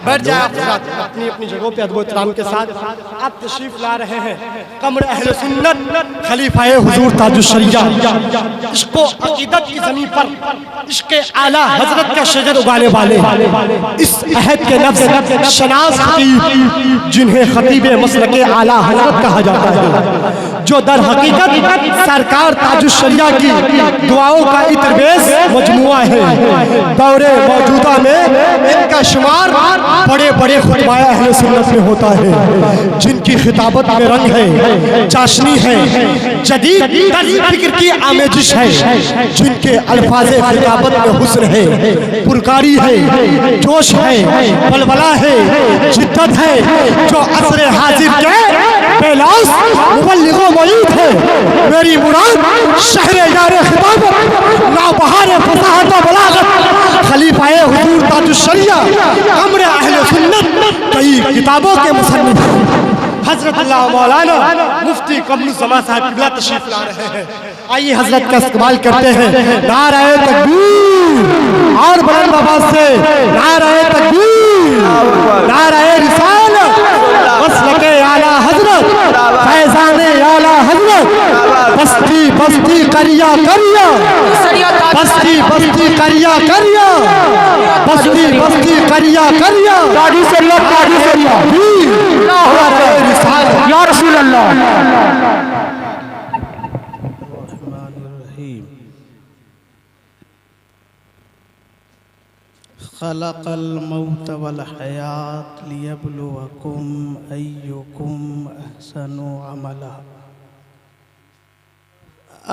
بیٹھ جائے آپ حضرات اپنی اپنی جگہوں پہ ادب و احترام کے ساتھ. آپ تشریف لا رہے ہیں کمر اہل سنت خلیفہ حضور تاج الشریعہ عشق و عقیدت کی زمین پر عشق اعلیٰ حضرت کا شجر اگانے والے اس عہد کے لفظ شناس خطیب جنہیں خطیب مسلک اعلیٰ حضرت کہا جاتا ہے، جو در حقیقت سرکار تاج الشریعہ کی دعاؤں کا اتربیز مجموعہ ہے. دور موجودہ میں ان کا شمار بڑے بڑے خطبہ اہل سنت میں ہوتا ہے، جن کی خطابت میں رنگ ہے، چاشنی ہے، جدید طرز فکر کی آمیزش ہے، جن کے الفاظ خطابت میں حسن ہے، پرکاری ہے، جوش ہے، ولولہ ہے، جدت ہے، جو عصر حاضر کے پیلاس مبلغ و معید ہے. میری مراد شہر یار خطابت نابہار فصاحت و بلاغت خلیفہ حضور تاج الشریعہ امر اہل سنت کئی کتابوں کے مصنف حضرت اللہ مولانا مفتی قمر الزمان صاحب قبلہ تشریف لا رہے ہیں. آئیے حضرت کا استقبال کرتے ہیں. نعرہ تکبیر اور بلند آواز سے نعرہ تکبیر، نعرہ رسالت، مسلک اعلیٰ حضرت، فیضان اعلیٰ حضرت، بستی بستی کریا کریا، بستی بستی کریا کریا، بستی بستی کریا کریا، داڑھی سے اللہ، داڑھی سے اللہ، یا رسول اللہ. خلق الموت والحیات لیبلوکم ایکم احسن عملا.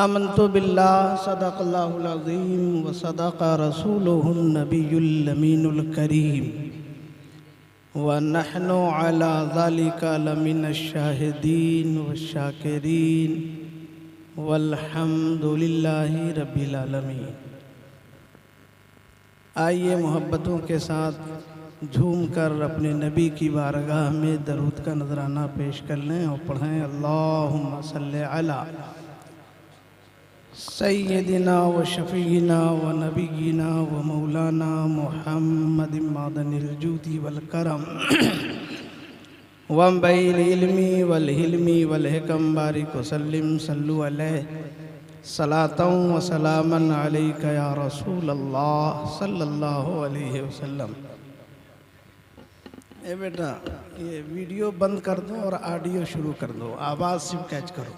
آمنت باللہ صدق اللہ العظیم وصدق رسولہ النبی الامین الکریم ونحن علی ذلک لمن الشاہدین والشاکرین والحمد للہ رب العالمین. آئیے محبتوں کے ساتھ جھوم کر اپنے نبی کی بارگاہ میں درود کا نذرانہ پیش کر لیں اور پڑھیں اللہم صلی علی سیدنا و شفیعنا و نبینا و مولانا محمد معدن الجود والکرم وانبع العلم والحلم والحکم بارک وسلم صلو علیہ صلاة و سلاما علیک یا رسول اللہ صلی اللہ علیہ وسلم. اے بیٹا یہ ویڈیو بند کر دو اور آڈیو شروع کر دو، آواز صرف کیچ کرو،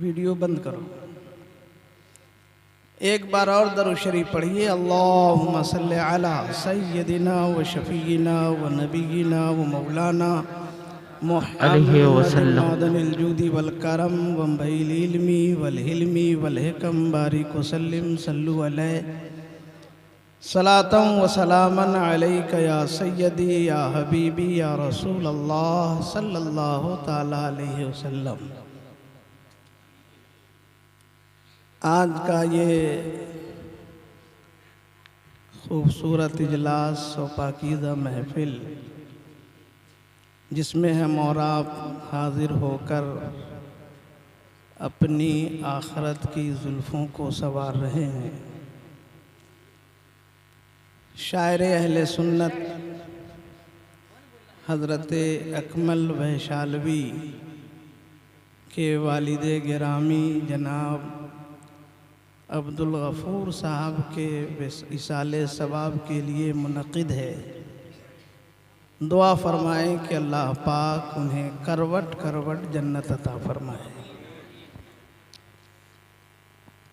ویڈیو بند کرو. ایک بار اور درود شریف پڑھیے. اللہم صلی علی سیدنا و شفیعنا و نبینا و مولانا محمد معدن الجود والکرم وانبع العلم والحلم والحکم بارک وسلم صلو علیہ صلاة و سلاما علیک یا سیدی یا حبیبی یا رسول اللہ صلی اللہ تعالی علیہ وسلم. آج کا یہ خوبصورت اجلاس و پاکیزہ محفل جس میں ہم اور آپ حاضر ہو کر اپنی آخرت کی زلفوں کو سنوار رہے ہیں، شاعر اہل سنت حضرت اکمل وحشالوی کے والد گرامی جناب عبدالغفور صاحب کے ایصال ثواب کے لیے منعقد ہے. دعا فرمائیں کہ اللہ پاک انہیں کروٹ کروٹ جنت عطا فرمائے.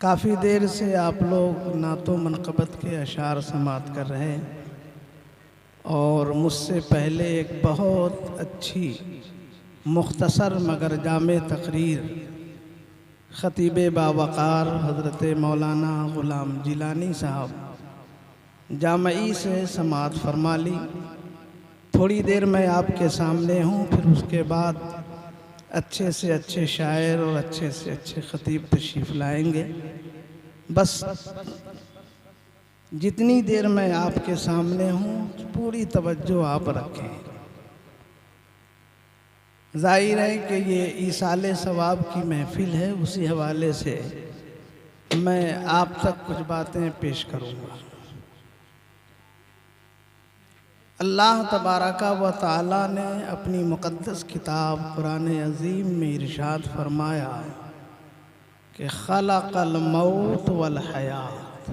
کافی دیر سے آپ لوگ نعت و منقبت کے اشعار سماعت کر رہے ہیں اور مجھ سے پہلے ایک بہت اچھی مختصر مگر جامع تقریر خطیب باوقار حضرت مولانا غلام جیلانی صاحب جامعی سے سماعت فرما لی. تھوڑی دیر میں آپ کے سامنے ہوں، پھر اس کے بعد اچھے سے اچھے شاعر اور اچھے سے اچھے خطیب تشریف لائیں گے. بس جتنی دیر میں آپ کے سامنے ہوں پوری توجہ آپ رکھیں. ظاہر ہے کہ یہ ایصال ثواب کی محفل ہے، اسی حوالے سے میں آپ تک کچھ باتیں پیش کروں گا. اللہ تبارک و تعالی نے اپنی مقدس کتاب قرآن عظیم میں ارشاد فرمایا کہ خلق الموت والحیات،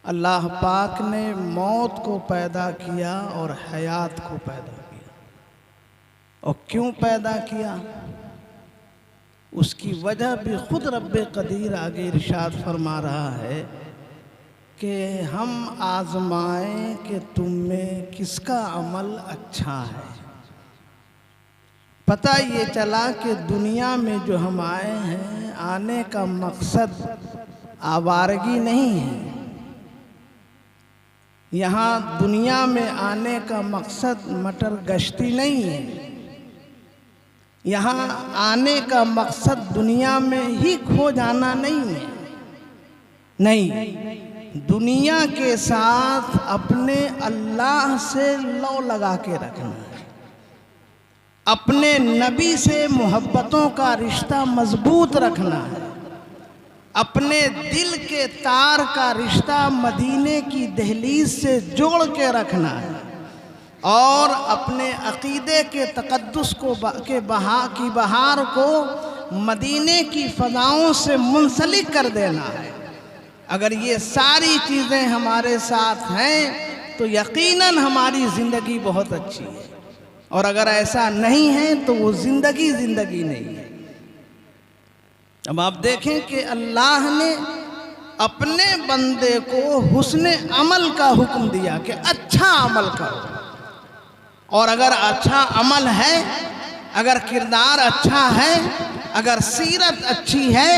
اللہ پاک نے موت کو پیدا کیا اور حیات کو پیدا کیا۔ اور کیوں پیدا کیا؟ اس کی وجہ بھی خود رب قدیر آگے ارشاد فرما رہا ہے کہ ہم آزمائیں کہ تم میں کس کا عمل اچھا ہے۔ پتہ یہ چلا کہ دنیا میں جو ہم آئے ہیں، آنے کا مقصد آوارگی نہیں ہے۔ یہاں دنیا میں آنے کا مقصد مٹر گشتی نہیں ہے۔ یہاں آنے کا مقصد دنیا میں ہی کھو جانا نہیں ہے، نہیں، دنیا کے ساتھ اپنے اللہ سے لو لگا کے رکھنا ہے، اپنے نبی سے محبتوں کا رشتہ مضبوط رکھنا ہے، اپنے دل کے تار کا رشتہ مدینے کی دہلیز سے جوڑ کے رکھنا ہے، اور اپنے عقیدے کے تقدس کی بہار کو مدینے کی فضاؤں سے منسلک کر دینا ہے۔ اگر یہ ساری چیزیں ہمارے ساتھ ہیں تو یقیناً ہماری زندگی بہت اچھی ہے، اور اگر ایسا نہیں ہے تو وہ زندگی نہیں ہے۔ اب آپ دیکھیں کہ اللہ نے اپنے بندے کو حسن عمل کا حکم دیا کہ اچھا عمل کرو، اور اگر اچھا عمل ہے، اگر کردار اچھا ہے، اگر سیرت اچھی ہے،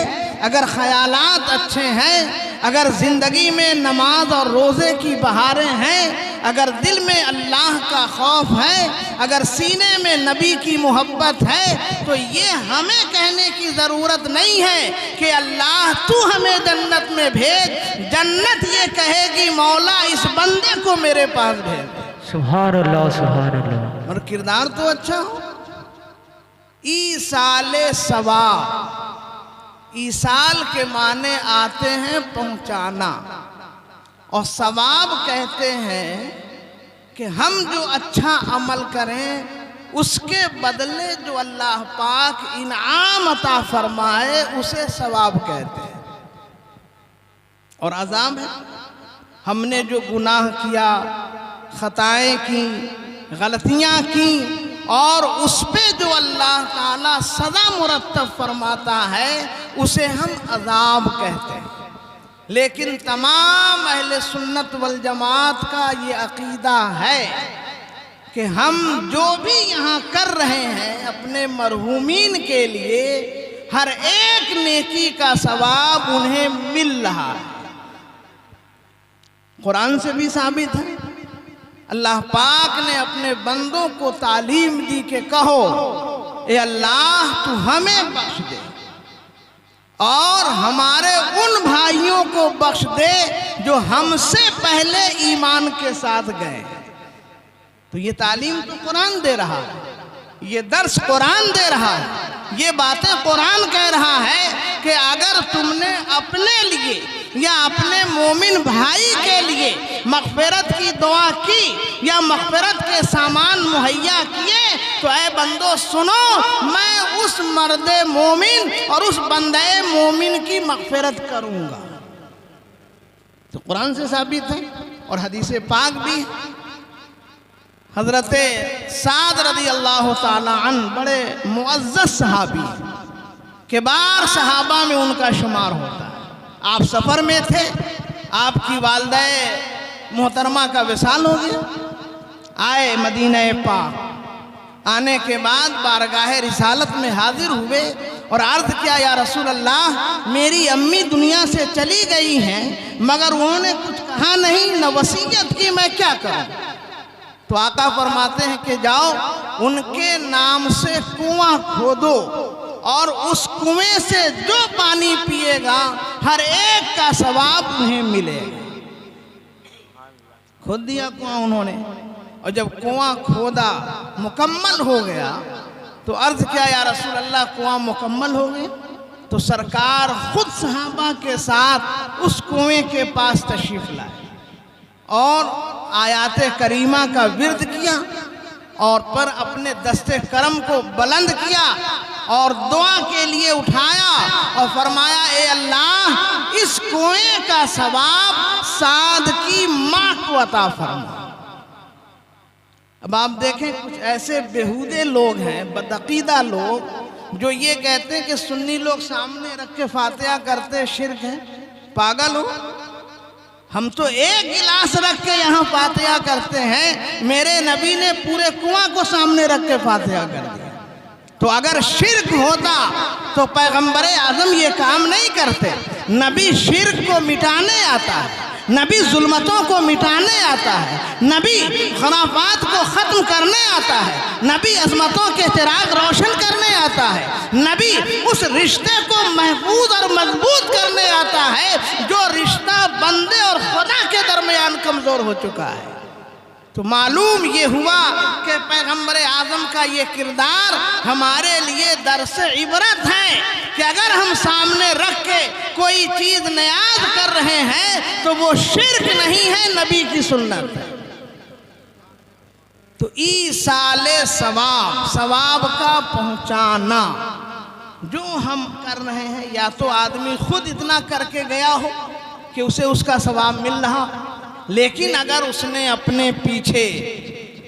اگر خیالات اچھے ہیں، اگر زندگی میں نماز اور روزے کی بہاریں ہیں، اگر دل میں اللہ کا خوف ہے، اگر سینے میں نبی کی محبت ہے، تو یہ ہمیں کہنے کی ضرورت نہیں ہے کہ اللہ تو ہمیں جنت میں بھیج، جنت یہ کہے گی مولا اس بندے کو میرے پاس بھیج۔ سبحان اللہ، سبحان اللہ۔ اور کردار تو اچھا ہو۔ ایصال ثواب، ایصال کے معنی آتے ہیں پہنچانا، اور ثواب کہتے ہیں کہ ہم جو اچھا عمل کریں اس کے بدلے جو اللہ پاک انعام عطا فرمائے اسے ثواب کہتے ہیں۔ اور عذاب ہے، ہم نے جو گناہ کیا، خطائیں کی، غلطیاں کی، اور اس پہ جو اللہ تعالیٰ سزا مرتب فرماتا ہے اسے ہم عذاب کہتے ہیں۔ لیکن تمام اہل سنت والجماعت کا یہ عقیدہ ہے کہ ہم جو بھی یہاں کر رہے ہیں اپنے مرحومین کے لیے، ہر ایک نیکی کا ثواب انہیں مل رہا ہے۔ قرآن سے بھی ثابت ہے، اللہ پاک نے اپنے بندوں کو تعلیم دی کہ کہو اے اللہ تو ہمیں بخش دے اور ہمارے ان بھائیوں کو بخش دے جو ہم سے پہلے ایمان کے ساتھ گئے۔ تو یہ تعلیم تو قرآن دے رہا ہے، یہ درس قرآن دے رہا ہے، یہ باتیں قرآن کہہ رہا ہے کہ اگر تم نے اپنے لیے یا اپنے مومن بھائی کے لیے مغفرت کی دعا کی یا مغفرت کے سامان مہیا کیے تو اے بندو سنو، میں اس مرد مومن اور اس بندے مومن کی مغفرت کروں گا۔ تو قرآن سے ثابت ہے اور حدیث پاک بھی۔ حضرت سعد رضی اللہ تعالی عنہ بڑے معزز صحابی، کبار صحابہ میں ان کا شمار ہوتا ہے۔ آپ سفر میں تھے، آپ کی والدہ محترمہ کا وصال ہو گیا، آئے مدینہ پاک، آنے کے بعد بارگاہ رسالت میں حاضر ہوئے اور عرض کیا یا رسول اللہ میری امی دنیا سے چلی گئی ہیں مگر انہوں نے کچھ کہا نہیں، نہ وصیت کی، میں کیا کروں؟ تو آقا فرماتے ہیں کہ جاؤ ان کے نام سے کنواں کھودو اور اس کنویں سے جو پانی پیے گا ہر ایک کا ثواب انہیں ملے گا۔ کھود دیا کنواں انہوں نے، اور جب کنواں کھودا مکمل ہو گیا تو عرض کیا یا رسول اللہ کنواں مکمل ہو گئے؟ تو سرکار خود صحابہ کے ساتھ اس کنویں کے پاس تشریف لائے اور آیات کریمہ کا ورد کیا اور پر اپنے دستے کرم کو بلند کیا اور دعا کے لیے اٹھایا اور فرمایا اے اللہ اس کنویں کا ثواب سعد کی ماں کو عطا فرما۔ اب آپ دیکھیں کچھ ایسے بیہودے لوگ ہیں، بدعقیدہ لوگ، جو یہ کہتے ہیں کہ سنی لوگ سامنے رکھ کے فاتحہ کرتے شرک ہیں۔ پاگل ہو، ہم تو ایک گلاس رکھ کے یہاں فاتحہ کرتے ہیں، میرے نبی نے پورے کنواں کو سامنے رکھ کے فاتحہ کر دیا۔ تو اگر شرک ہوتا تو پیغمبر اعظم یہ کام نہیں کرتے۔ نبی شرک کو مٹانے آتا ہے، نبی ظلمتوں کو مٹانے آتا ہے، نبی خرافات کو ختم کرنے آتا ہے، نبی عظمتوں کے چراغ روشن کرنے آتا ہے، نبی اس رشتے کو محفوظ اور مضبوط کرنے آتا ہے جو رشتہ بندے اور خدا کے درمیان کمزور ہو چکا ہے۔ تو معلوم یہ ہوا کہ پیغمبر اعظم کا یہ کردار ہمارے لیے درس عبرت ہے کہ اگر ہم سامنے رکھ کے کوئی چیز نیاز کر رہے ہیں تو وہ شرک نہیں ہے، نبی کی سنت ہے۔ تو ایصال ثواب، ثواب کا پہنچانا جو ہم کر رہے ہیں، یا تو آدمی خود اتنا کر کے گیا ہو کہ اسے اس کا ثواب مل رہا، لیکن اگر اس نے اپنے پیچھے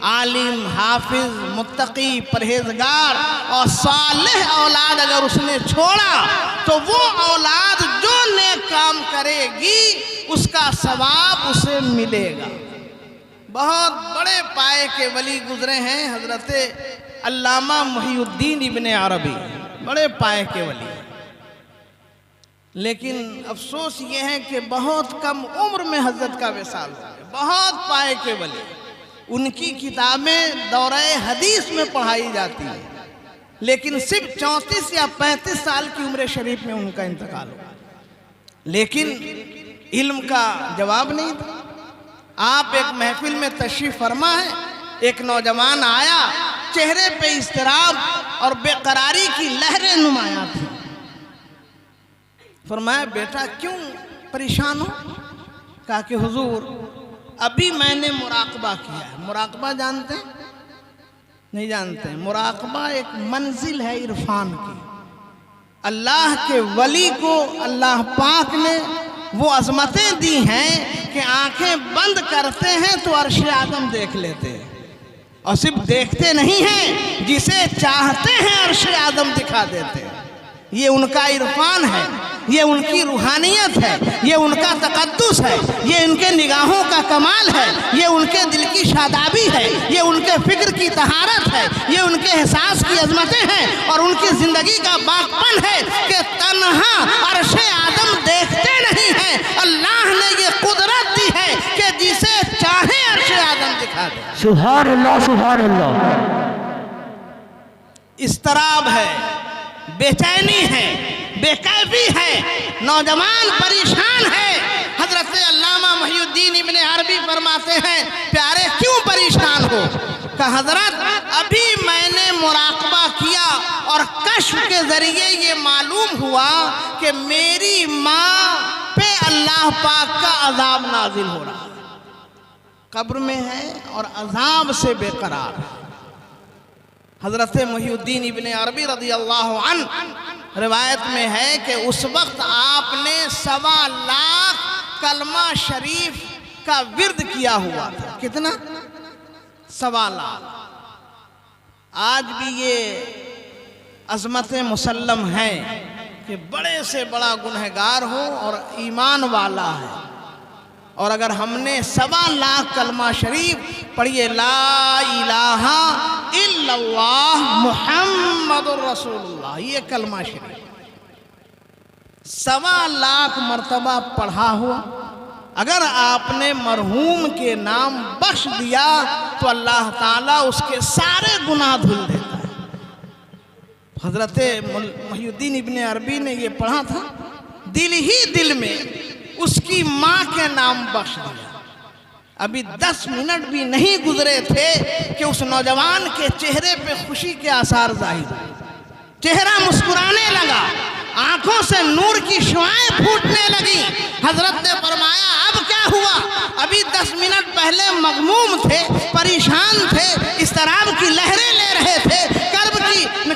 عالم، حافظ، متقی، پرہیزگار اور صالح اولاد اگر اس نے چھوڑا تو وہ اولاد جو نیک کام کرے گی اس کا ثواب اسے ملے گا۔ بہت بڑے پائے کے ولی گزرے ہیں حضرت علامہ محی الدین ابن عربی، بڑے پائے کے ولی، لیکن افسوس یہ ہے کہ بہت کم عمر میں حضرت کا وصال ہو گیا۔ بہت پائے کے ولی، ان کی کتابیں دورہ حدیث میں پڑھائی جاتی ہیں، لیکن صرف 34 یا 35 سال کی عمر شریف میں ان کا انتقال ہوا، لیکن علم کا جواب نہیں تھا۔ آپ ایک محفل میں تشریف فرما ہے، ایک نوجوان آیا، چہرے پہ اضطراب اور بے قراری کی لہریں نمایاں تھیں۔ فرمایا بیٹا کیوں پریشان ہو؟ کہا کہ حضور ابھی میں نے مراقبہ کیا ہے۔ مراقبہ جانتے ہیں؟ نہیں جانتے ہیں۔ مراقبہ ایک منزل ہے عرفان کی۔ اللہ کے ولی کو اللہ پاک نے وہ عظمتیں دی ہیں کہ آنکھیں بند کرتے ہیں تو عرش اعظم دیکھ لیتے ہیں، اور صرف دیکھتے نہیں ہیں، جسے چاہتے ہیں عرش اعظم دکھا دیتے ہیں۔ یہ ان کا عرفان ہے، یہ ان کی روحانیت ہے، یہ ان کا تقدس ہے، یہ ان کے نگاہوں کا کمال ہے، یہ ان کے دل کی شادابی ہے، یہ ان کے فکر کی طہارت ہے، یہ ان کے احساس کی عظمتیں ہیں، اور ان کی زندگی کا باغپن ہے کہ تنہا عرش اعظم دیکھتے نہیں ہیں، اللہ نے یہ قدرت دی ہے کہ جسے چاہے عرش اعظم دکھا دے۔ سبحان اللہ سبحان اللہ۔ اضطراب ہے، بے چینی ہے، بے کیفی ہے، نوجوان پریشان ہے۔ حضرت علامہ محی الدین ابن عربی فرماتے ہیں پیارے کیوں پریشان ہو؟ کہ حضرت ابھی میں نے مراقبہ کیا اور کشف کے ذریعے یہ معلوم ہوا کہ میری ماں پہ اللہ پاک کا عذاب نازل ہو رہا، قبر میں ہے اور عذاب سے بے قرار ہے۔ حضرت محی الدین ابن عربی رضی اللہ عنہ روایت میں ہے کہ اس وقت آپ نے 1.25 لاکھ کلمہ شریف کا ورد کیا ہوا تھا۔ کتنا؟ 1.25 لاکھ۔ آج بھی یہ عظمت مسلم ہے کہ بڑے سے بڑا گنہگار ہو اور ایمان والا ہے، اور اگر ہم نے 1.25 لاکھ کلمہ شریف پڑھیے لا الہ الا اللہ محمد الرسول اللہ، یہ کلمہ شریف 1.25 لاکھ مرتبہ پڑھا ہوا، اگر آپ نے مرحوم کے نام بخش دیا تو اللہ تعالیٰ اس کے سارے گناہ دھل دیتا ہے۔ حضرت محی الدین ابن عربی نے یہ پڑھا تھا، دل ہی دل میں اس کی ماں کے نام بخش دیا۔ ابھی 10 منٹ بھی نہیں گزرے تھے کہ اس نوجوان کے چہرے پہ خوشی کے آثار ظاہر ہوئے، چہرہ مسکرانے لگا۔ آنکھوں سے نور کی شعائیں پھوٹنے لگی۔ حضرت نے فرمایا اب کیا ہوا؟ ابھی 10 منٹ پہلے مغموم تھے، پریشان تھے، اضطراب کی لہریں لے رہے تھے، کرب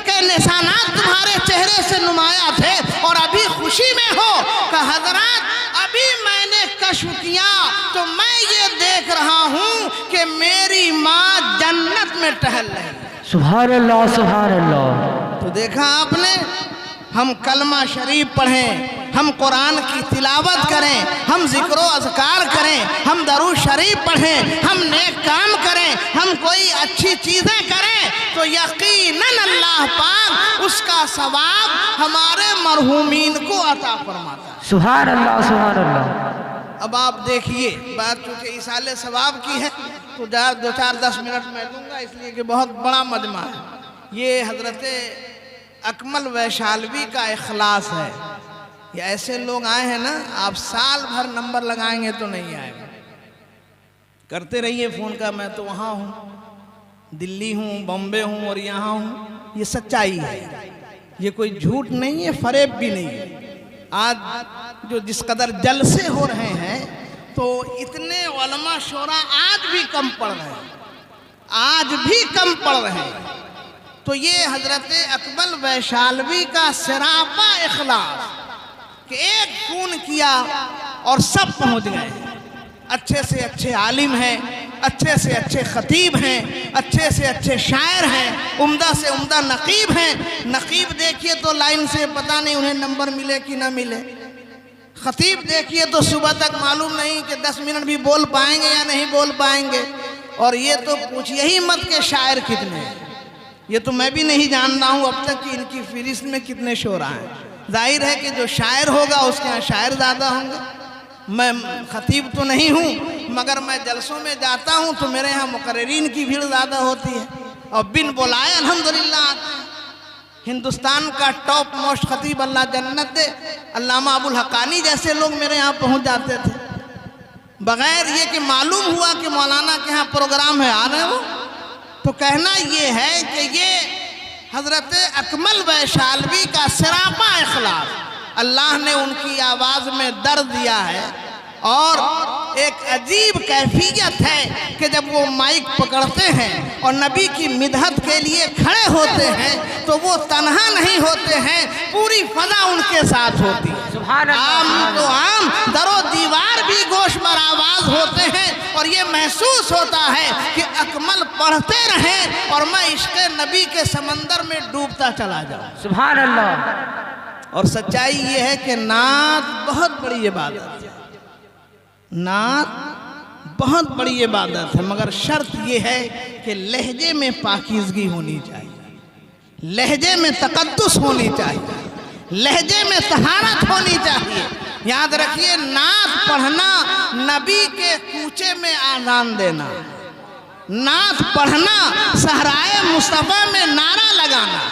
کے نشانات تمہارے چہرے سے نمایاں تھے، اور ابھی خوشی میں ہو کہ حضرات ابھی میں نے کشف کیا تو میں یہ دیکھ رہا ہوں کہ میری ماں جنت میں ٹہل رہی ہے۔ سبحان اللہ سبحان اللہ۔ تو دیکھا آپ نے، ہم کلمہ شریف پڑھیں، ہم قرآن کی تلاوت کریں، ہم ذکر و اذکار کریں، ہم درود شریف پڑھیں، ہم نیک کام کریں، ہم کوئی اچھی چیزیں کریں تو یقیناً اللہ پاک اس کا ثواب ہمارے مرحومین کو عطا فرماتا ہے۔ سبحان اللہ سبحان اللہ۔ اب آپ دیکھیے، بات چونکہ ایصال ثواب کی ہے تو 2-4-10 منٹ میں دوں گا، اس لیے کہ بہت بڑا مجمع ہے۔ یہ حضرت اکمل ویشالوی کا اخلاص ہے۔ یہ ایسے لوگ آئے ہیں نا، آپ سال بھر نمبر لگائیں گے تو نہیں آئے گا۔ کرتے رہیے فون کا، میں تو وہاں ہوں، دلی ہوں، بمبے ہوں اور یہاں ہوں۔ یہ سچائی ہے، یہ کوئی جھوٹ نہیں ہے، فریب بھی نہیں ہے۔ آج جو جس قدر جلسے ہو رہے ہیں تو اتنے علماء شورا آج بھی کم پڑھ رہے ہیں، آج بھی کم پڑھ رہے ہیں۔ تو یہ حضرت اکمل ویشالوی کا سراپا اخلاص کہ ایک فون کیا اور سب پہنچ گئے۔ اچھے سے اچھے عالم ہیں، اچھے سے اچھے خطیب ہیں، اچھے سے اچھے شاعر ہیں، عمدہ سے عمدہ نقیب ہیں۔ نقیب دیکھیے تو لائن سے پتہ نہیں انہیں نمبر ملے کہ نہ ملے، خطیب دیکھیے تو صبح تک معلوم نہیں کہ 10 منٹ بھی بول پائیں گے یا نہیں بول پائیں گے، اور یہ تو پوچھئے ہی مت کہ شاعر کتنے ہیں۔ یہ تو میں بھی نہیں جانتا ہوں اب تک کہ ان کی فہرست میں کتنے شعراء ہیں۔ ظاہر ہے کہ جو شاعر ہوگا اس کے یہاں شاعر زیادہ ہوں گے۔ میں خطیب تو نہیں ہوں، مگر میں جلسوں میں جاتا ہوں تو میرے ہاں مقررین کی بھیڑ زیادہ ہوتی ہے، اور بن بلائے الحمدللہ آتے ہیں۔ ہندوستان کا ٹاپ موسٹ خطیب اللہ جنت دے، علامہ ابو الحقانی جیسے لوگ میرے ہاں پہنچ جاتے تھے، بغیر یہ کہ معلوم ہوا کہ مولانا کے ہاں پروگرام ہے، آ رہے وہ۔ تو کہنا یہ ہے کہ یہ حضرت اکمل ویشالوی کا سراپا اخلاص، اللہ نے ان کی آواز میں درد دیا ہے، اور ایک عجیب کیفیت ہے کہ جب وہ مائک پکڑتے ہیں اور نبی کی مدحت کے لیے کھڑے ہوتے ہیں تو وہ تنہا نہیں ہوتے ہیں، پوری فضا ان کے ساتھ ہوتی ہے۔ عام تو عام، در و دیوار بھی گوش بر آواز ہوتے ہیں، اور یہ محسوس ہوتا ہے کہ اکمل پڑھتے رہیں اور میں عشق نبی کے سمندر میں ڈوبتا چلا جاؤں۔ سبحان اللہ۔ اور سچائی یہ ہے کہ نعت بہت بڑی عبادت ہے، نعت بہت بڑی عبادت ہے، مگر شرط یہ ہے کہ لہجے میں پاکیزگی ہونی چاہیے، لہجے میں تقدس ہونی چاہیے، لہجے میں طہارت ہونی چاہیے۔ یاد رکھیے، نعت پڑھنا نبی کے کوچے میں آذان دینا، نعت پڑھنا صحرائے مصطفیٰ میں نعرہ لگانا،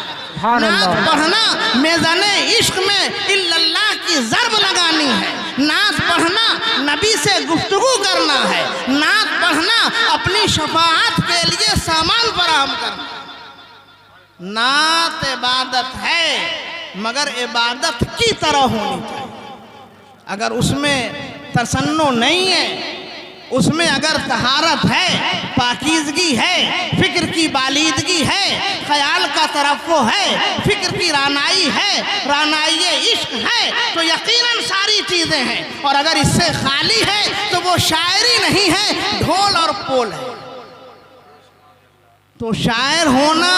نعت پڑھنا میزان عشق میں الا اللہ کی ضرب لگانی ہے، نعت پڑھنا نبی سے گفتگو کرنا ہے، نعت پڑھنا اپنی شفاعت کے لیے سامان فراہم کرنا۔ نعت عبادت ہے، مگر عبادت کی طرح ہونی چاہیے۔ اگر اس میں تصنع نہیں ہے، اس میں اگر طہارت ہے، پاکیزگی ہے، فکر کی بالیدگی ہے، خیال کا ترفع ہے، فکر کی رانائی ہے، رانائی عشق ہے، تو یقیناً ساری چیزیں ہیں، اور اگر اس سے خالی ہے تو وہ شاعری نہیں ہے، ڈھول اور پول ہے۔ تو شاعر ہونا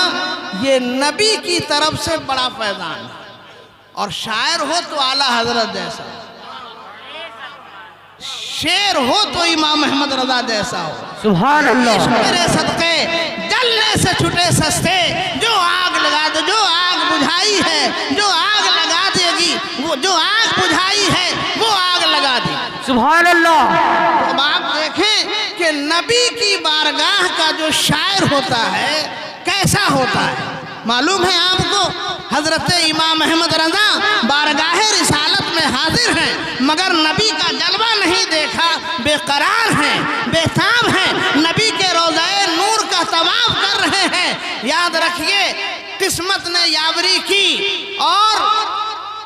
یہ نبی کی طرف سے بڑا فیضان ہے، اور شاعر ہو تو اعلیٰ حضرت جیسا، شعر ہو تو امام احمد رضا جیسا ہو۔ سبحان اللہ۔ میرے صدقے جلنے سے چھٹے سستے، جو آگ لگا دے، جو آگ بجھائی ہے، جو آگ لگا دے گی، وہ جو آگ بجھائی ہے وہ آگ لگا دے گی۔ سبحان اللہ۔ اب آپ دیکھیں کہ نبی کی بارگاہ کا جو شاعر ہوتا ہے کیسا ہوتا ہے۔ معلوم ہے آپ کو، حضرت امام احمد رضا بارگاہ رسالت میں حاضر ہیں، مگر نبی کا جلوہ نہیں دیکھا، بے قرار ہیں، بے تاب ہیں، نبی کے روضہ نور کا طواف کر رہے ہیں۔ یاد رکھیے، قسمت نے یاوری کی اور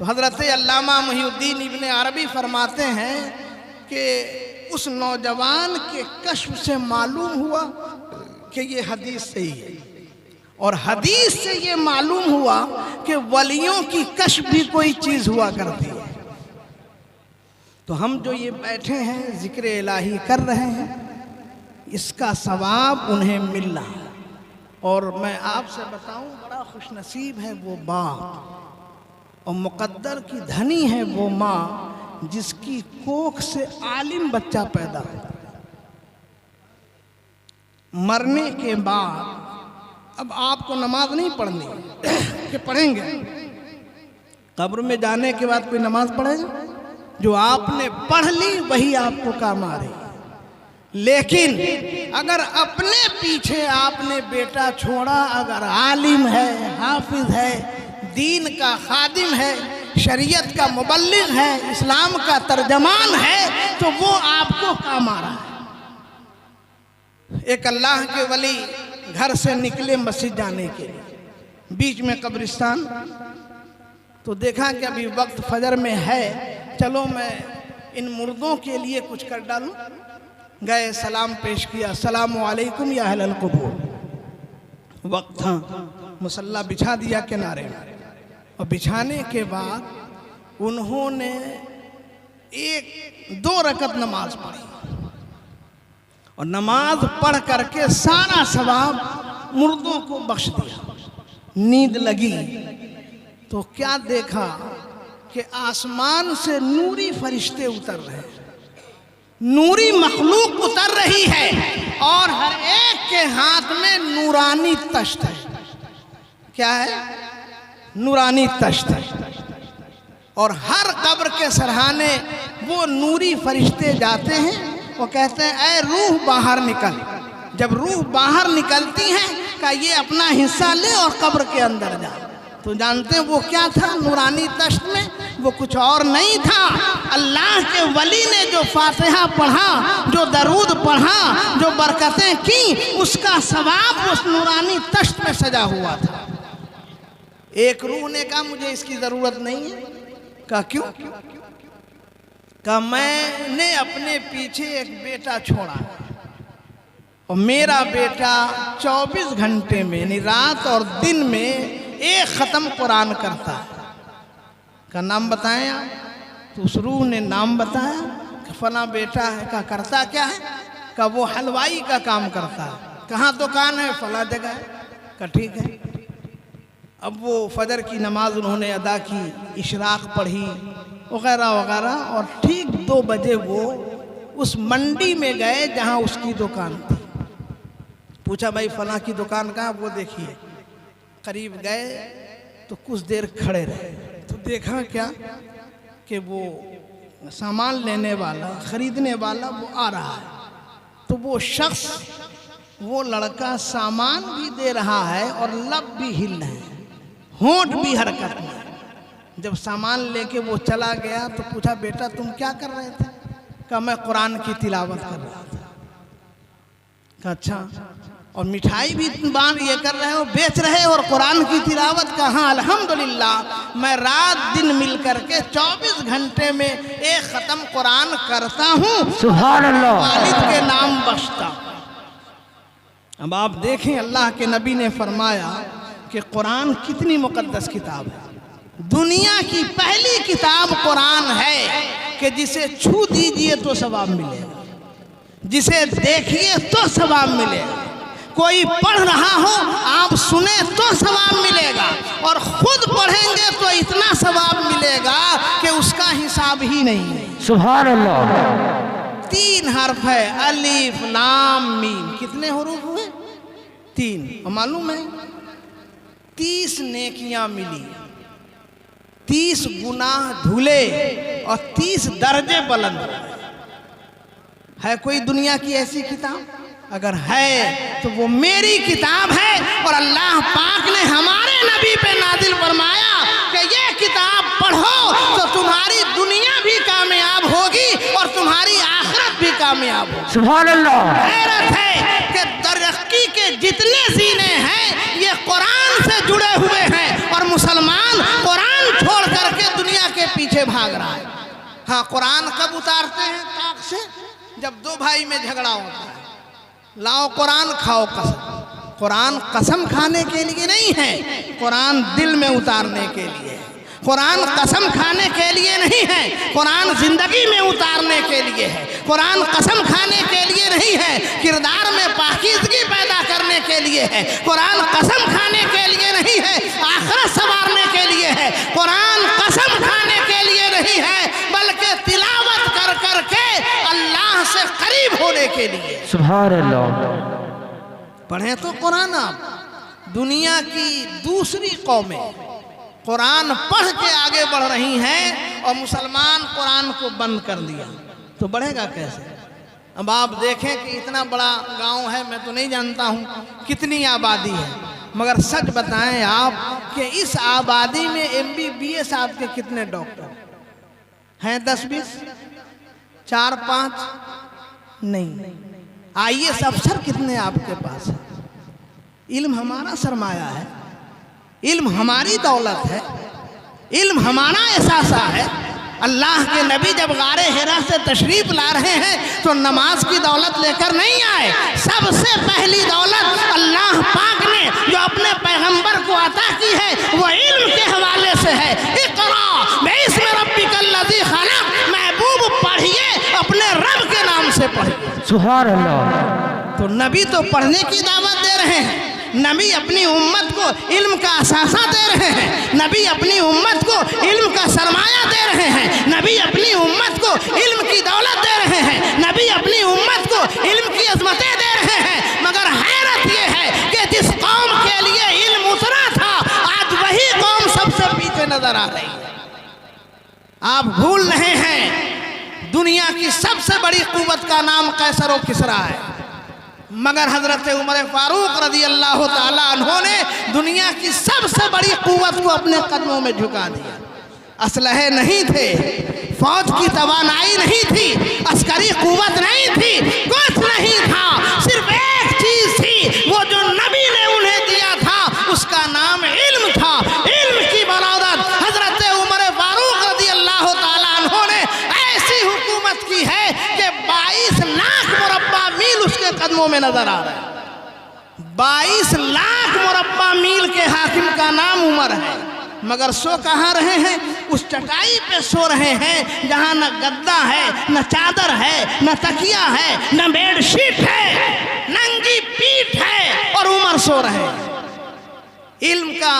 تو حضرت علامہ محی الدین ابن عربی فرماتے ہیں کہ اس نوجوان کے کشف سے معلوم ہوا کہ یہ حدیث صحیح ہے، اور حدیث سے یہ معلوم ہوا کہ ولیوں کی کشف بھی کوئی چیز ہوا کرتی ہے۔ تو ہم جو یہ بیٹھے ہیں ذکر الہی کر رہے ہیں، اس کا ثواب انہیں مل رہا ہے۔ اور میں آپ سے بتاؤں، بڑا خوش نصیب ہے وہ باپ اور مقدر کی دھنی ہے وہ ماں جس کی کوکھ سے عالم بچہ پیدا ہوتا ہے۔ مرنے کے بعد اب آپ کو نماز نہیں پڑھنی کہ پڑھیں گے، قبر میں جانے کے بعد کوئی نماز پڑھے گا؟ جو آپ نے پڑھ لی وہی آپ کو کام آ رہی ہے۔ لیکن اگر اپنے پیچھے آپ نے بیٹا چھوڑا، اگر عالم ہے، حافظ ہے، دین کا خادم ہے، شریعت کا مبلغ ہے، اسلام کا ترجمان ہے، تو وہ آپ کو کام آ رہا ہے۔ ایک اللہ کے ولی گھر سے نکلے مسجد جانے کے لیے، بیچ میں قبرستان، تو دیکھا کہ ابھی وقت فجر میں ہے، چلو میں ان مردوں کے لیے کچھ کر ڈالوں۔ گئے، سلام پیش کیا، السلام علیکم یا اہل القبور۔ وقت تھا، مصلی بچھا دیا کنارے میں، اور بچھانے کے بعد انہوں نے 1-2 رکعت نماز پڑھی، اور نماز پڑھ کر کے سارا ثواب مردوں کو بخش دیا۔ نیند لگی تو کیا دیکھا کہ آسمان سے نوری فرشتے اتر رہے ہیں، نوری مخلوق اتر رہی ہے، اور ہر ایک کے ہاتھ میں نورانی تشت ہے۔ کیا ہے؟ نورانی تشت ہے، اور ہر قبر کے سرحانے وہ نوری فرشتے جاتے ہیں، وہ کہتے ہیں اے روح باہر نکل۔ جب روح باہر نکلتی ہے کہ یہ اپنا حصہ لے اور قبر کے اندر جا۔ تو جانتے ہیں وہ کیا تھا نورانی تشت میں؟ وہ کچھ اور نہیں تھا، اللہ کے ولی نے جو فاتحہ پڑھا، جو درود پڑھا، جو برکتیں کی، اس کا ثواب اس نورانی تشت میں سجا ہوا تھا۔ ایک روح نے کہا مجھے اس کی ضرورت نہیں ہے۔ کہا کیوں؟ کہا میں نے اپنے پیچھے ایک بیٹا چھوڑا، اور میرا بیٹا 24 گھنٹے میں، یعنی رات اور دن میں 1 ختم قرآن کرتا ہے۔ کا نام بتائیں آپ؟ تو اس روح نے نام بتایا کہ فلاں بیٹا ہے۔ کہا کرتا کیا ہے؟ کہا وہ حلوائی کا کام کرتا ہے۔ کہاں دکان ہے؟ فلاں جگہ ہے۔ کہا ٹھیک ہے۔ اب وہ فجر کی نماز انہوں نے ادا کی، اشراق پڑھی وغیرہ وغیرہ، اور ٹھیک 2 بجے وہ اس منڈی میں گئے جہاں اس کی دکان تھی۔ پوچھا بھائی فلاں کی دکان کہاں؟ وہ دیکھیے۔ قریب گئے تو کچھ دیر کھڑے رہے، تو دیکھا کیا کہ وہ سامان لینے والا، خریدنے والا وہ آ رہا ہے۔ تو وہ شخص، وہ لڑکا سامان بھی دے رہا ہے اور لب بھی ہل رہے ہیں، ہونٹ بھی حرکت میں۔ جب سامان لے کے وہ چلا گیا تو پوچھا بیٹا تم کیا کر رہے تھے؟ کہا میں قرآن کی تلاوت کر رہا تھا۔ کہا اچھا، اور مٹھائی بھی یہ کر رہے ہو، بیچ رہے اور قرآن کی تلاوت؟ کا ہاں الحمدللہ، میں رات دن مل کر کے 24 گھنٹے میں 1 ختم قرآن کرتا ہوں، سبحان اللہ، والد کے نام بخشتا ہوں۔ اب آپ دیکھیں اللہ کے نبی نے فرمایا کہ قرآن کتنی مقدس کتاب ہے۔ دنیا کی پہلی کتاب قرآن ہے کہ جسے چھو دیجئے تو ثواب ملے گا، جسے دیکھیے تو ثواب ملے گا، کوئی پڑھ رہا ہو آپ سنیں تو ثواب ملے گا، اور خود پڑھیں گے تو اتنا ثواب ملے گا کہ اس کا حساب ہی نہیں ہے۔ سبحان اللہ۔ 3 حرف ہے، الف لام میم۔ کتنے حروف ہوئے؟ 3۔ اور معلوم ہے 30 نیکیاں ملی، 30 گناہ دھلے، اور 30 درجے بلند۔ ہے کوئی دنیا کی ایسی کتاب؟ اگر ہے تو وہ میری کتاب ہے، اور اللہ پاک نے ہمارے نبی پہ نازل فرمایا کہ یہ کتاب پڑھو تو تمہاری دنیا بھی کامیاب ہوگی اور تمہاری آخرت بھی کامیاب ہوگی۔ سبحان اللہ۔ حیرت ہے کہ ترقی کے جتنے سینے ہیں یہ قرآن سے جڑے ہوئے ہیں، اور مسلمان قرآن چھوڑ کر کے دنیا بھاگ رہا ہے. ہاں قرآن کب اتارتے ہیں طاق سے؟ جب دو بھائی میں جھگڑا ہوتا ہے. لاؤ قرآن کھاؤ قسم. قرآن قسم کھانے کے لیے نہیں ہے، قرآن دل میں اتارنے کے لیے. قرآن قسم کھانے کے لیے نہیں ہے، قرآن زندگی میں اتارنے کے لیے ہے. قرآن قسم کھانے کے لیے نہیں ہے، کردار میں پاکیزگی پیدا کرنے کے لیے ہے. قرآن قسم کھانے کے لیے نہیں ہے، آخرت سنوارنے کے لیے ہے. قرآن قسم کھانے کے لیے نہیں ہے، بلکہ تلاوت کر کر کے اللہ سے قریب ہونے کے لیے. سبحان اللہ. پڑھیں تو قرآن. آپ دنیا کی دوسری قومیں قرآن پڑھ کے آگے بڑھ رہی ہیں اور مسلمان قرآن کو بند کر دیا، تو بڑھے گا کیسے؟ اب آپ دیکھیں کہ اتنا بڑا گاؤں ہے، میں تو نہیں جانتا ہوں کتنی آبادی ہے، مگر سچ بتائیں آپ کہ اس آبادی میں MBBS آپ کے کتنے ڈاکٹر ہیں؟ 10-20؟ 4-5؟ نہیں. IAS افسر کتنے آپ کے پاس ہیں؟ علم ہمارا سرمایہ ہے، علم ہماری دولت ہے، علم ہمارا احساسہ ہے. اللہ کے نبی جب غار حرا سے تشریف لا رہے ہیں تو نماز کی دولت لے کر نہیں آئے. سب سے پہلی دولت اللہ پاک نے جو اپنے پیغمبر کو عطا کی ہے وہ علم کے حوالے سے ہے. اقرا باسم ربک الذی خلق. محبوب پڑھیے، اپنے رب کے نام سے پڑھیے. سبحان اللہ. تو نبی تو پڑھنے کی دعوت دے رہے ہیں، نبی اپنی امت کو علم کا اثاثہ دے رہے ہیں، نبی اپنی امت کو علم کا سرمایہ دے رہے ہیں، نبی اپنی امت کو علم کی دولت دے رہے ہیں، نبی اپنی امت کو علم کی عظمتیں دے رہے ہیں. مگر حیرت یہ ہے کہ جس قوم کے لیے علم اترا تھا آج وہی قوم سب سے پیچھے نظر آ رہی ہے. آپ بھول رہے ہیں دنیا کی سب سے بڑی قوت کا نام قیصر و کسریٰ ہے، مگر حضرت عمر فاروق رضی اللہ تعالیٰ عنہ نے دنیا کی سب سے بڑی قوت کو اپنے قدموں میں جھکا دیا. اسلحے نہیں تھے، فوج کی توانائی نہیں تھی، عسکری قوت نہیں تھی، کچھ نہیں تھا. صرف ایک چیز تھی، وہ جو نبی نے انہیں دیا تھا، اس کا نام علم تھا. علم کی برادت حضرت عمر فاروق رضی اللہ تعالیٰ عنہ نے ایسی حکومت کی ہے کہ 22 لاکھ مربع میل اس کے قدموں میں نظر آ رہا ہے. 22 لاکھ مربع میل کے حاکم کا نام عمر ہے، مگر سو کہاں رہے ہیں؟ اس چٹائی پہ سو رہے ہیں جہاں نہ گدا ہے، نہ چادر ہے، نہ تکیہ ہے، نہ بیڈ شیٹ ہے، ننگی پیٹھ ہے، اور عمر سو رہے ہیں. علم کا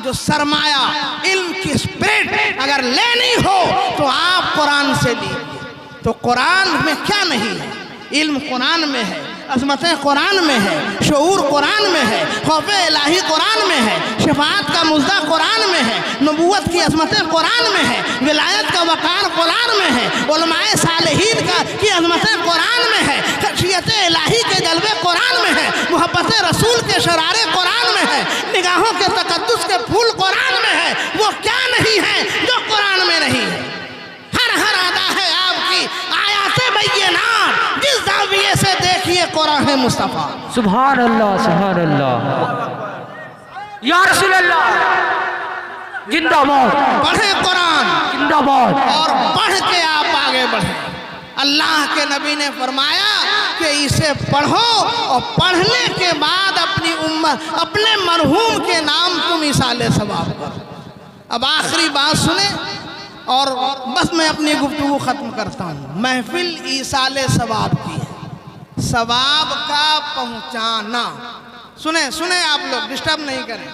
جو سرمایہ، علم کی اسپرٹ اگر لینی ہو تو آپ قرآن سے لیجیے. تو قرآن میں کیا نہیں ہے؟ علم قرآن میں ہے، عظمتیں قرآن میں ہے، شعور قرآن میں ہے، خوف الہی قرآن میں ہے، شفاعت کا مژدہ قرآن میں ہے، نبوت کی عظمتیں قرآن میں ہے، ولایت کا وقار قرآن میں ہے، علماء صالحین کی عظمتیں قرآن میں ہے، خشیت الہی کے جلوے قرآن میں ہے، محبت رسول کے شرارے قرآن میں ہے، نگاہوں کے تقدس کے پھول قرآن میں ہے. وہ کیا نہیں ہے جو قرآن میں نہیں ہے؟ ہر ادا ہے آپ کی آیات بینات. جس زاویے سے دیکھیے قرآن مصطفیٰ. سبحان اللہ. سبحان اللہ. یا رسول اللہ زندہ باد. پڑھیں قرآن زندہ باد. اور پڑھ کے آپ آگے بڑھیں. اللہ کے نبی نے فرمایا کہ اسے پڑھو اور پڑھنے کے بعد اپنی امت، اپنے مرحوم کے نام تم ایصال ثواب کرو. اب آخری بات سنیں اور بس میں اپنی گفتگو ختم کرتا ہوں. محفل ایصال ثواب کی ہے، ثواب کا پہنچانا. سنیں آپ لوگ، ڈسٹرب نہیں کریں.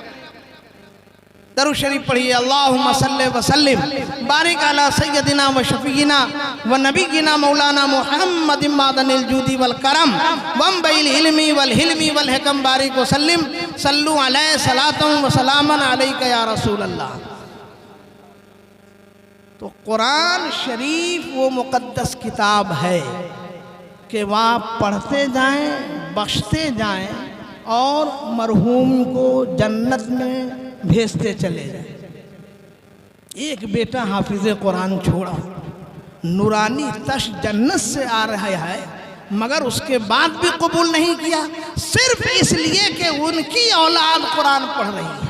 درود شریف پڑھیے. اللہم صلی وسلم بارک علی سیدنا و شفیعنا و نبینا مولانا محمد معدن الجود والکرم وانبع العلم والحلم والحکم. بارک وسلم صلو علیہ صلاۃ و سلاما علیک یا رسول اللہ. تو قرآن شریف وہ مقدس کتاب ہے کہ وہاں پڑھتے جائیں، بخشتے جائیں اور مرحوم کو جنت میں بھیجتے چلے جائیں. ایک بیٹا حافظ قرآن چھوڑا، نورانی تش جنت سے آ رہا ہے، مگر اس کے بعد بھی قبول نہیں کیا، صرف اس لیے کہ ان کی اولاد قرآن پڑھ رہی ہے.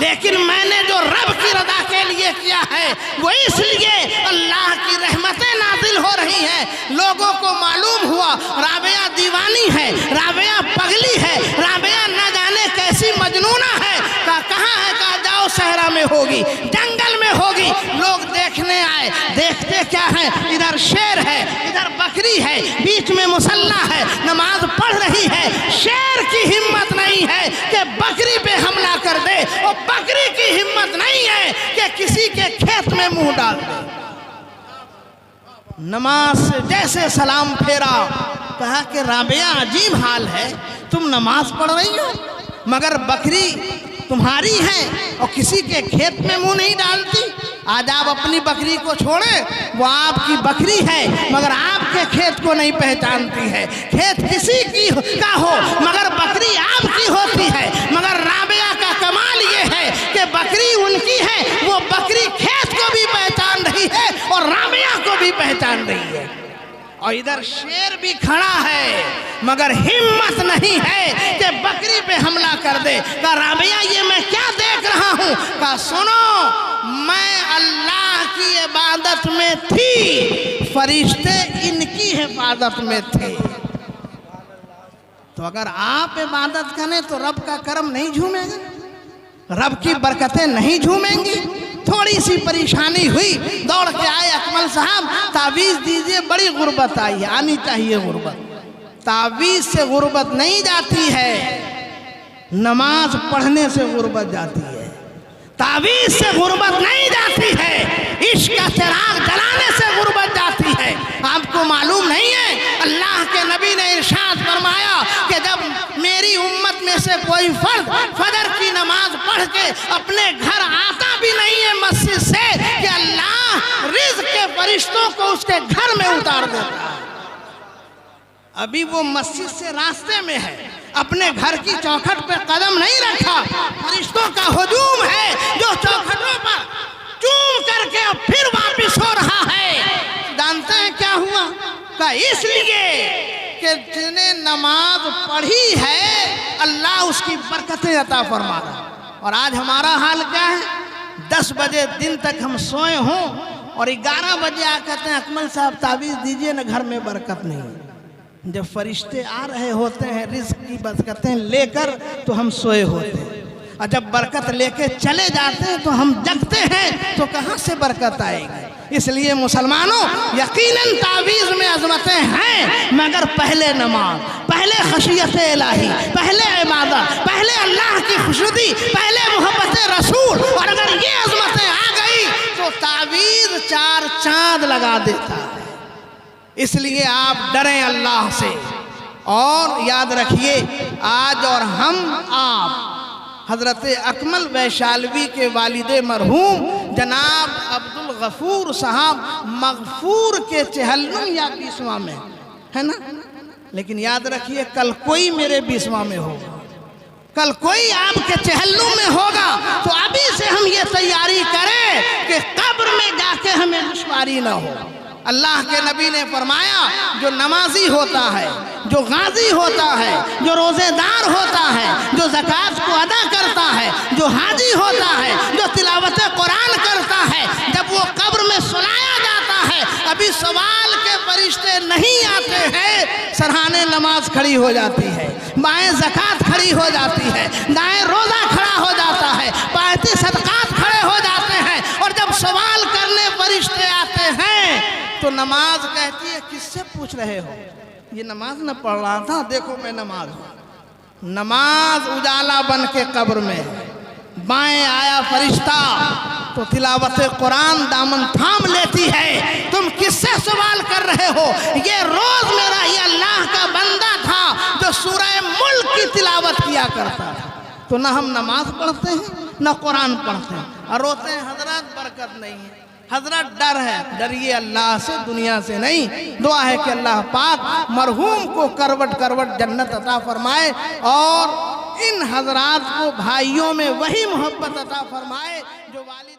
لیکن میں نے جو رب کی رضا کے لیے کیا ہے وہ اس لیے اللہ کی رحمتیں نازل ہو رہی ہیں. لوگوں کو معلوم ہوا رابعہ دیوانی ہے, رابعہ پگلی ہے, رابعہ نہ جانے کیسی مجنونہ ہے. کہاں ہے؟ کہا جاؤ صحرا میں ہوگی, جنگل میں ہوگی. لوگ دیکھنے آئے, دیکھتے کیا ہے, ادھر شیر ہے, ادھر بکری ہے, بیچ میں مسلح ہے, نماز پڑھ رہی ہے. شیر کی ہمت نہیں ہے کہ بکری پہ حملہ کر دے, اور بکری کی ہمت نہیں ہے کہ کسی کے کھیت میں منہ ڈال دے. نماز سے جیسے سلام پھیرا, کہا کہ رابعہ عجیب حال ہے, تم نماز پڑھ رہی ہو مگر بکری تمہاری ہے اور کسی کے کھیت میں منہ نہیں ڈالتی. آج آپ اپنی بکری کو چھوڑیں, وہ آپ کی بکری ہے مگر آپ کے کھیت کو نہیں پہچانتی ہے. کھیت کسی کی کا ہو مگر بکری آپ کی ہوتی ہے. مگر رابعہ کا کمال یہ ہے کہ بکری ان کی ہے, وہ بکری کھیت کو بھی پہچان رہی ہے اور رابعہ کو بھی پہچان رہی ہے. اور ادھر شیر بھی کھڑا ہے مگر ہمت نہیں ہے کہ بکری پہ حملہ کر دے. کہا رابعہ یہ میں کیا دیکھ رہا ہوں؟ کہا سنو, میں اللہ کی عبادت میں تھی, فرشتے ان کی حفاظت میں تھے. تو اگر آپ عبادت کریں تو رب کا کرم نہیں جھومے گا, رب کی برکتیں نہیں جھومیں گی. تھوڑی سی پریشانی ہوئی, دوڑ کے آئے اکمل صاحب, تعویذ دیجئے, بڑی غربت آئی ہے. آنی چاہیے غربت, تعویذ سے غربت نہیں جاتی ہے, نماز پڑھنے سے غربت جاتی ہے. تعویذ سے غربت نہیں جاتی ہے, عشق کا چراغ جلانے سے غربت جاتی ہے. آپ کو معلوم نہیں ہے اللہ کے نبی نے ارشاد فرمایا کہ جب میری امت میں سے کوئی فرد فجر کی نماز پڑھ کے اپنے گھر آتا بھی نہیں ہے مسجد سے, کہ اللہ رزق کے فرشتوں کو اس کے گھر میں اتار دیتا ہے. ابھی وہ مسجد سے راستے میں ہے, اپنے گھر کی چوکھٹ پہ قدم نہیں رکھا, فرشتوں کا ہجوم ہے جو چوکھٹوں پر چوم کر کے اب پھر واپس ہو رہا ہے. جانتے ہیں کیا ہوا؟ کہ اس لیے کہ جس نے نماز پڑھی ہے اللہ اس کی برکتیں عطا فرما رہا. اور آج ہمارا حال کیا ہے, 10 بجے دن تک ہم سوئے ہوں اور 11 بجے آ کہتے ہیں اکمل صاحب تعویذ دیجئے نا, گھر میں برکت نہیں. جب فرشتے آ رہے ہوتے ہیں رزق کی برکتیں لے کر تو ہم سوئے ہوتے ہیں, اور جب برکت لے کے چلے جاتے ہیں تو ہم جگتے ہیں, تو کہاں سے برکت آئے گی؟ اس لیے مسلمانوں یقیناً تعویذ میں عظمتیں ہیں مگر پہلے نماز, پہلے خشیت الہی, پہلے عبادت, پہلے اللہ کی خوشنودی, پہلے محبت رسول. اور اگر یہ عظمتیں آ گئی تو تعویذ 4 چاند لگا دیتا ہے. اس لیے آپ ڈریں اللہ سے. اور یاد رکھیے آج اور ہم آپ حضرت اکمل ویشالوی کے والد مرحوم جناب عبدالغفور صاحب مغفور کے 46 یا 20واں میں ہے نا, لیکن یاد رکھیے کل کوئی میرے 20واں میں ہوگا, کل کوئی آپ کے 46 میں ہوگا. تو ابھی سے ہم یہ تیاری کریں کہ قبر میں جا کے ہمیں دشواری نہ ہو. اللہ کے نبی نے فرمایا جو نمازی ہوتا ہے, جو غازی ہوتا ہے, جو روزے دار ہوتا ہے, جو زکوٰۃ کو ادا کرتا ہے, جو حاجی ہوتا ہے, جو تلاوت قرآن کرتا ہے, جب وہ قبر میں سلایا جاتا ہے ابھی سوال کے فرشتے نہیں آتے ہیں, سرحانِ نماز کھڑی ہو جاتی ہے, بائیں زکوٰۃ کھڑی ہو جاتی ہے, دائیں روزہ کھڑا ہو جاتا ہے, بائیں صدقات کھڑے ہو جاتے ہیں. اور جب سوال کرنے فرشتے آتے ہیں تو نماز کہتی ہے کس سے پوچھ رہے ہو؟ یہ نماز نہ پڑھ رہا تھا, دیکھو میں نماز ہوں. نماز اجالا بن کے قبر میں, بائیں آیا فرشتہ تو تلاوت قرآن دامن تھام لیتی ہے, تم کس سے سوال کر رہے ہو؟ یہ روز میرا یہ اللہ کا بندہ تھا جو سورہ ملک کی تلاوت کیا کرتا تھا. تو نہ ہم نماز پڑھتے ہیں نہ قرآن پڑھتے ہیں, اور روتے ہیں حضرات برکت نہیں ہے. حضرت ڈر ہے, ڈریے اللہ سے, دنیا سے نہیں. دعا ہے کہ اللہ پاک مرحوم کو کروٹ کروٹ جنت عطا فرمائے, اور ان حضرات کو بھائیوں میں وہی محبت عطا فرمائے جو والد